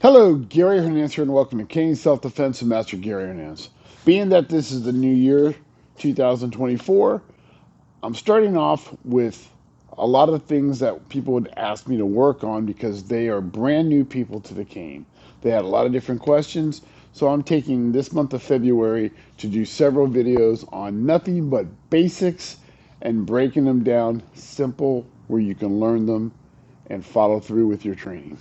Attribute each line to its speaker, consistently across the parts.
Speaker 1: Hello, Gary Hernandez here, and welcome to Cane Self-Defense with Master Gary Hernandez. Being that this is the new year, 2024, I'm starting off with a lot of things that people would ask me to work on because they are brand new people to the cane. They had a lot of different questions, so I'm taking this month of February to do several videos on nothing but basics and breaking them down simple where you can learn them and follow through with your training.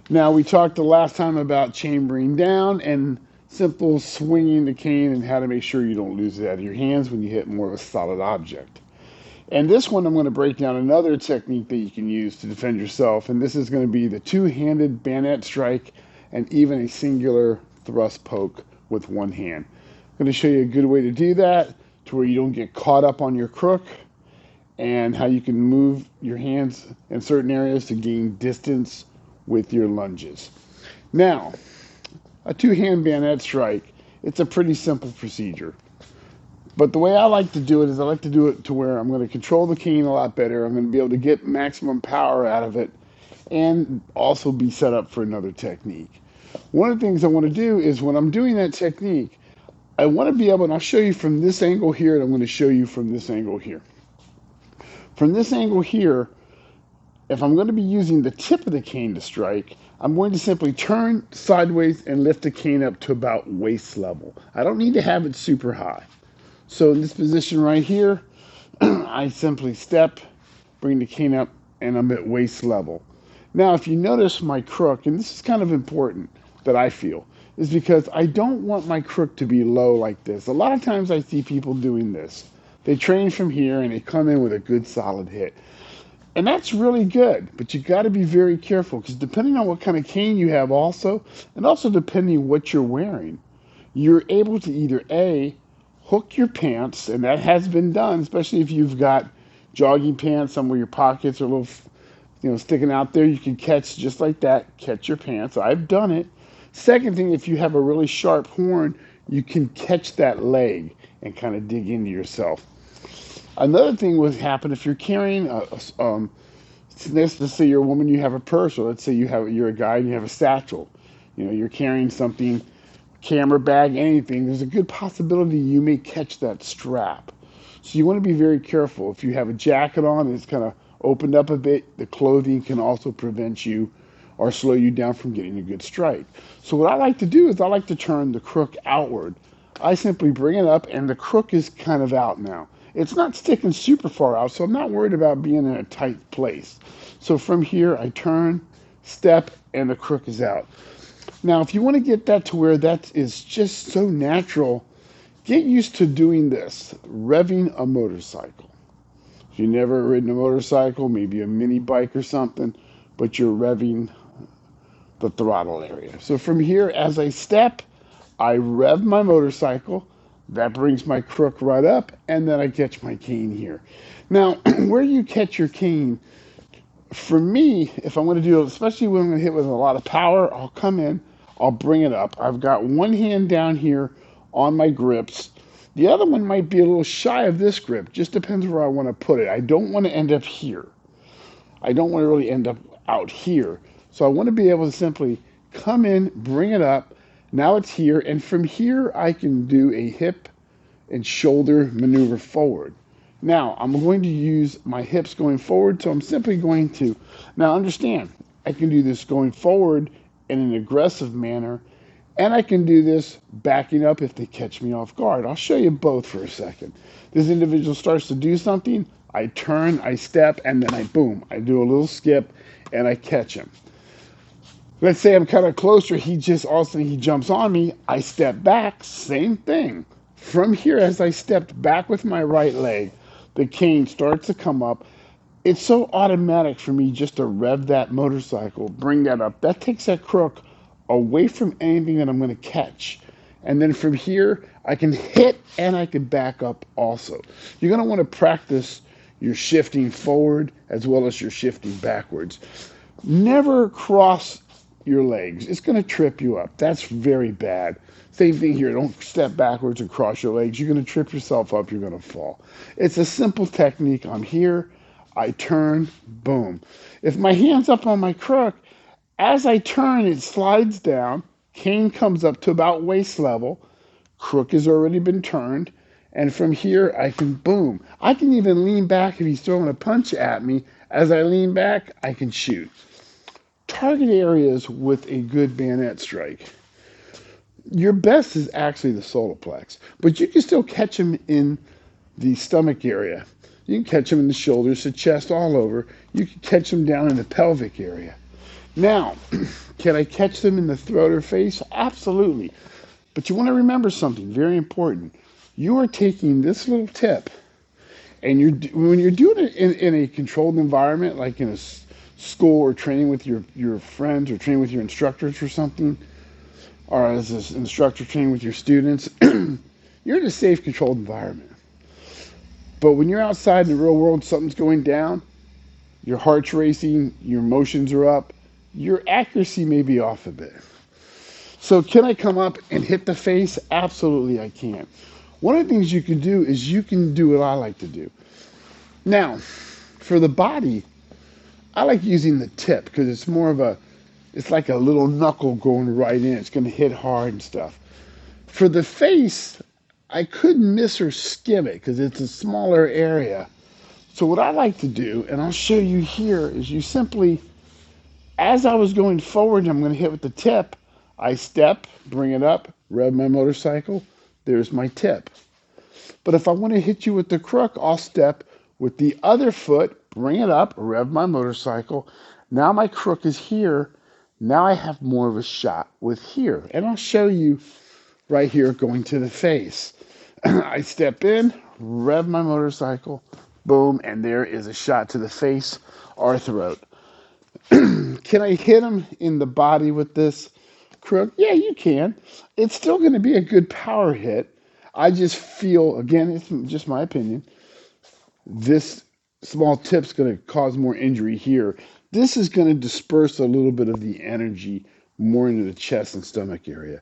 Speaker 1: Now, we talked the last time about chambering down and simple swinging the cane and how to make sure you don't lose it out of your hands when you hit more of a solid object. And this one, I'm going to break down another technique that you can use to defend yourself, and this is going to be the two-handed bayonet strike and even a singular thrust poke with one hand. I'm going to show you a good way to do that to where you don't get caught up on your crook and how you can move your hands in certain areas to gain distance with your lunges. Now, a two-hand bayonet strike, it's a pretty simple procedure. But the way I like to do it is I like to do it to where I'm going to control the cane a lot better. I'm going to be able to get maximum power out of it and also be set up for another technique. One of the things I want to do is when I'm doing that technique, I want to be able, and I'll show you from this angle here, and I'm going to show you from this angle here. From this angle here, if I'm going to be using the tip of the cane to strike, I'm going to simply turn sideways and lift the cane up to about waist level. I don't need to have it super high. So in this position right here, I simply step, bring the cane up, and I'm at waist level. Now, if you notice my crook, and this is kind of important that I feel, is because I don't want my crook to be low like this. A lot of times I see people doing this. They train from here and they come in with a good solid hit. And that's really good, but you got to be very careful because depending on what kind of cane you have also, and also depending what you're wearing, you're able to either A, hook your pants, and that has been done, especially if you've got jogging pants, some where your pockets are a little, sticking out there, you can catch just like that, catch your pants. I've done it. Second thing, if you have a really sharp horn, you can catch that leg and kind of dig into yourself. Another thing would happen if you're carrying let's say you're a woman, you have a purse, or let's say you're a guy and you have a satchel. You're carrying something, camera bag, anything. There's a good possibility you may catch that strap. So you want to be very careful. If you have a jacket on and it's kind of opened up a bit, the clothing can also prevent you or slow you down from getting a good strike. So what I like to do is I like to turn the crook outward. I simply bring it up and the crook is kind of out now. It's not sticking super far out, so I'm not worried about being in a tight place. So from here, I turn, step, and the crook is out. Now, if you want to get that to where that is just so natural, get used to doing this, revving a motorcycle. If you've never ridden a motorcycle, maybe a mini bike or something, but you're revving the throttle area. So from here, as I step, I rev my motorcycle. That brings my crook right up, and then I catch my cane here. Now, where you catch your cane, for me, if I'm going to do it, especially when I'm going to hit with a lot of power, I'll come in, I'll bring it up. I've got one hand down here on my grips. The other one might be a little shy of this grip. Just depends where I want to put it. I don't want to end up here. I don't want to really end up out here. So I want to be able to simply come in, bring it up. Now it's here, and from here I can do a hip and shoulder maneuver forward. Now I'm going to use my hips going forward, so I'm simply going to, now understand, I can do this going forward in an aggressive manner, and I can do this backing up if they catch me off guard. I'll show you both for a second. This individual starts to do something, I turn, I step, and then I do a little skip, and I catch him. Let's say I'm kind of closer, he jumps on me, I step back, same thing. From here, as I stepped back with my right leg, the cane starts to come up. It's so automatic for me just to rev that motorcycle, bring that up. That takes that crook away from anything that I'm going to catch. And then from here, I can hit and I can back up also. You're going to want to practice your shifting forward as well as your shifting backwards. Never cross your legs. It's going to trip you up. That's very bad. Same thing here. Don't step backwards and cross your legs. You're going to trip yourself up. You're going to fall. It's a simple technique. I'm here. I turn. Boom. If my hand's up on my crook, As I turn, it slides down. Cane comes up to about waist level. Crook has already been turned. And from here, I can boom. I can even lean back if he's throwing a punch at me. As I lean back, I can shoot. Target areas with a good bayonet strike. Your best is actually the solar plex, but you can still catch him in the stomach area. You can catch him in the shoulders, the chest, all over. You can catch him down in the pelvic area. Now, can I catch them in the throat or face? Absolutely. But you want to remember something very important. You are taking this little tip, and when you're doing it in a controlled environment, like in a school or training with your friends or training with your instructors or something, or as an instructor training with your students, you're in a safe, controlled environment. But when you're outside in the real world, something's going down, your heart's racing, your emotions are up, your accuracy may be off a bit. So can I come up and hit the face? Absolutely I can. One of the things you can do is you can do what I like to do. Now, for the body, I like using the tip because it's like a little knuckle going right in. It's going to hit hard and stuff. For the face, I could miss or skim it because it's a smaller area. So what I like to do, and I'll show you here, is you simply, as I was going forward and I'm going to hit with the tip, I step, bring it up, rev my motorcycle, there's my tip. But if I want to hit you with the crook, I'll step with the other foot, bring it up, rev my motorcycle. Now my crook is here. Now I have more of a shot with here. And I'll show you right here going to the face. I step in, rev my motorcycle, boom, and there is a shot to the face or throat. Can I hit him in the body with this crook? Yeah, you can. It's still going to be a good power hit. I just feel, again, it's just my opinion, this small tip's going to cause more injury here. This is going to disperse a little bit of the energy more into the chest and stomach area.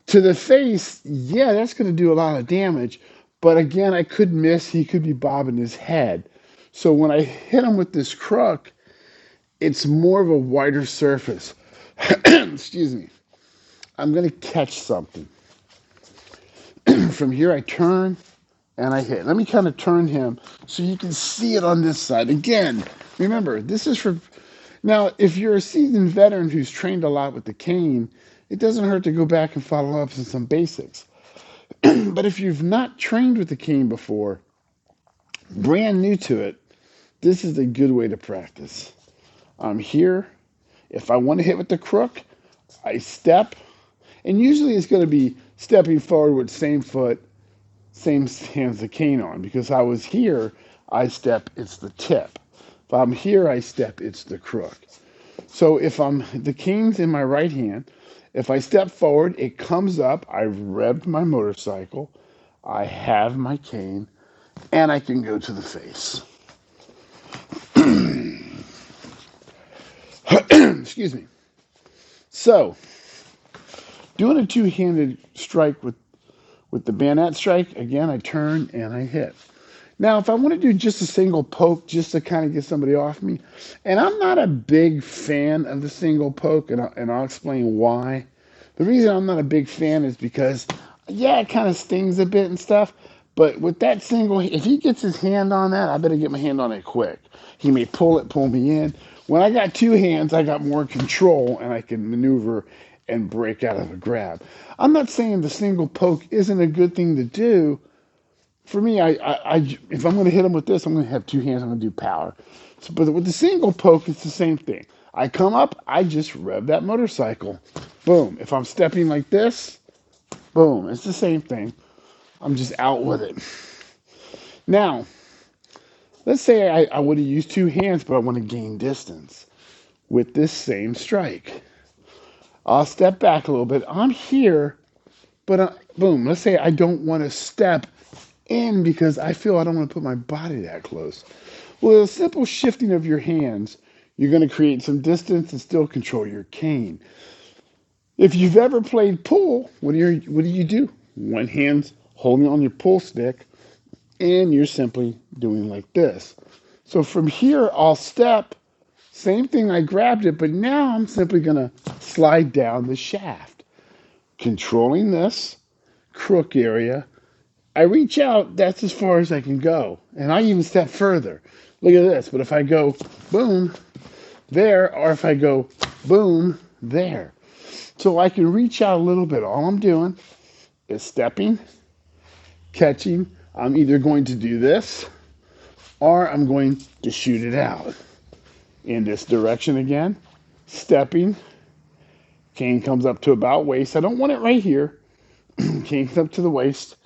Speaker 1: To the face, yeah, that's going to do a lot of damage. But again, I could miss. He could be bobbing his head. So when I hit him with this crook, it's more of a wider surface. Excuse me. I'm going to catch something. From here, I turn and I hit. Let me kind of turn him so you can see it on this side. Again, remember, this is for... Now, if you're a seasoned veteran who's trained a lot with the cane, it doesn't hurt to go back and follow up on some basics. But if you've not trained with the cane before, brand new to it, this is a good way to practice. I'm here. If I want to hit with the crook, I step. And usually it's going to be stepping forward with same foot, same hands the cane on. Because I was here, I step, it's the tip. If I'm here, I step, it's the crook. So if the cane's in my right hand, if I step forward, it comes up, I've revved my motorcycle, I have my cane, and I can go to the face. Excuse me. So, doing a two-handed strike with the bayonet strike, again, I turn and I hit. Now, if I want to do just a single poke, just to kind of get somebody off me, and I'm not a big fan of the single poke, and I'll explain why. The reason I'm not a big fan is because, yeah, it kind of stings a bit and stuff, but with that single, if he gets his hand on that, I better get my hand on it quick. He may pull me in. When I got two hands, I got more control, and I can maneuver and break out of a grab. I'm not saying the single poke isn't a good thing to do. For me, if I'm going to hit him with this, I'm going to have two hands. I'm going to do power. So, but with the single poke, it's the same thing. I come up, I just rev that motorcycle. Boom. If I'm stepping like this, boom. It's the same thing. I'm just out with it. Now, let's say I would have used two hands, but I want to gain distance with this same strike. I'll step back a little bit. I'm here, but boom. Let's say I don't want to step in because I feel I don't want to put my body that close. Well, a simple shifting of your hands, you're going to create some distance and still control your cane. If you've ever played pool, what do you do? One hand's holding on your pool stick, and you're simply doing like this. So from here, I'll step, Same thing, I grabbed it, but now I'm simply going to slide down the shaft, controlling this crook area. I reach out, that's as far as I can go. And I even step further. Look at this. But if I go boom there, or if I go boom there. So I can reach out a little bit. All I'm doing is stepping, catching. I'm either going to do this or I'm going to shoot it out. In this direction again, stepping. Cane comes up to about waist. I don't want it right here. Cane comes up to the waist.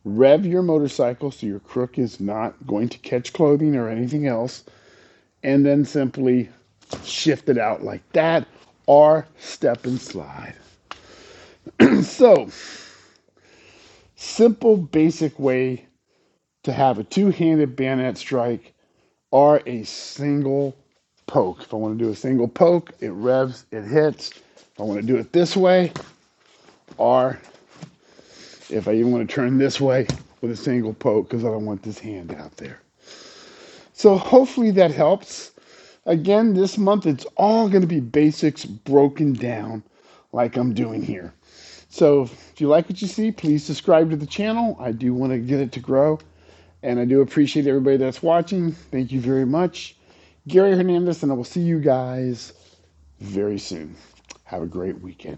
Speaker 1: Rev your motorcycle so your crook is not going to catch clothing or anything else. And then simply shift it out like that or step and slide. So, simple, basic way to have a two-handed bayonet strike or a single poke. If I want to do a single poke, it revs, it hits. If I want to do it this way, or if I even want to turn this way with a single poke because I don't want this hand out there. So hopefully that helps. Again, this month it's all going to be basics broken down like I'm doing here. So if you like what you see, please subscribe to the channel. I do want to get it to grow. And I do appreciate everybody that's watching. Thank you very much. Gary Hernandez, and I will see you guys very soon. Have a great weekend.